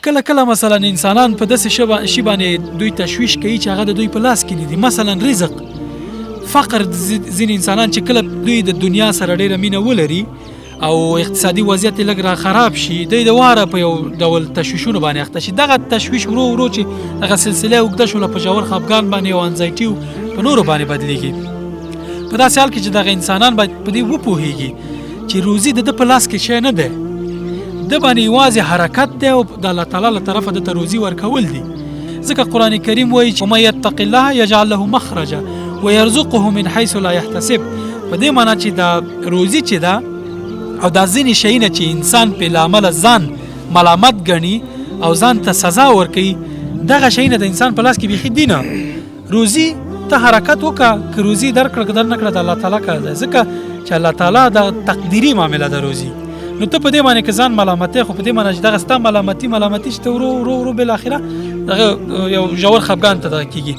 کله کله مثلا انسانان په داسې شی باندې دوی تشویش کوي چې هغه د دوی په لاس کې نه دي. مثلا رزق، فقر، ځینې انسانان چې کله دوی د دنیا سره ډیره مینه ولري او اقتصادي وضعیت یې لږ را خراب شي، دوی د واره په یو ډول تشویشونو باندې اخته شي. دغه تشویش ورو ورو چې دغه سلسله اوږده شوله په ژور خفګان باندې او انزایټي په نورو باندې بدلېږي. په داسې حال کې چې دغه انسانان باید په دې وپوهېږي چې روزي د ده په لاس کې شی نه دی، د باندې یوازې حرکت دی او د الله تعالی له طرفه دته روزي ورکول دي. ځکه قرآن کریم وایي چې ومن یتق الله یجعل له مخرجا ویرزقه من حیث لا یحتسب. په دې معنا چې دا روزي چې ده او دا ځینې شیونه چې انسان په له امله ځان ملامت ګڼي او ځان ته سزا ورکوي، دغه شیونه د انسان په لاس کې بیخي دي نه. روزي ته حرکت وکړه، که روزي درکړه که در نه کړه د الله تعالی کار دی، ځکه چې الله تعالی د تقدیري معامله ده روزي. نو ته په دې باندې که ځان ملامتې، خو په دې معنی چې دغه ستا ملامتي چې ته ورو ورو بالاخره دغه یو ژور خفګان ته دغه کېږي.